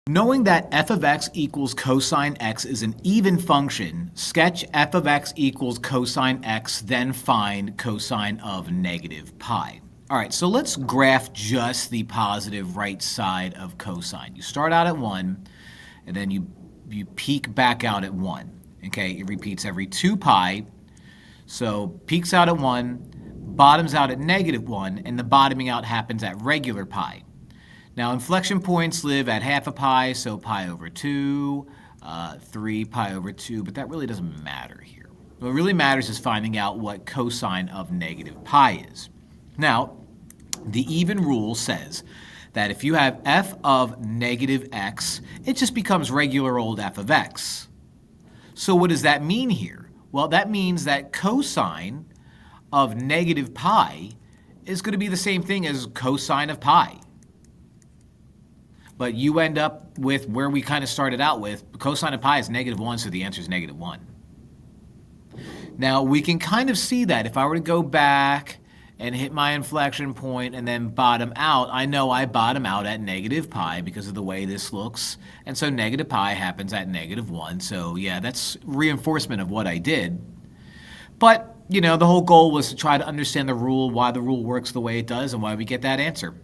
Knowing that f of x equals cosine x is an even function, sketch f of x equals cosine x, then find cosine of negative pi. All right, so let's graph just the positive right side of cosine. You start out at 1, and then you peak back out at 1. Okay, it repeats every 2 pi. So peaks out at 1, bottoms out at negative 1, and the bottoming out happens at regular pi. Now, inflection points live at half a pi, so pi over 2, 3 pi over 2, but that really doesn't matter here. What really matters is finding out what cosine of negative pi is. Now, the even rule says that if you have f of negative x, it just becomes regular old f of x. So what does that mean here? Well, that means that cosine of negative pi is going to be the same thing as cosine of pi. But you end up with where we kind of started out with. Cosine of pi is -1, so the answer is -1. Now, we can kind of see that if I were to go back and hit my inflection point and then bottom out, I know I bottom out at negative pi because of the way this looks. And so negative pi happens at -1. So yeah, that's reinforcement of what I did. But, you know, the whole goal was to try to understand the rule, why the rule works the way it does, and why we get that answer.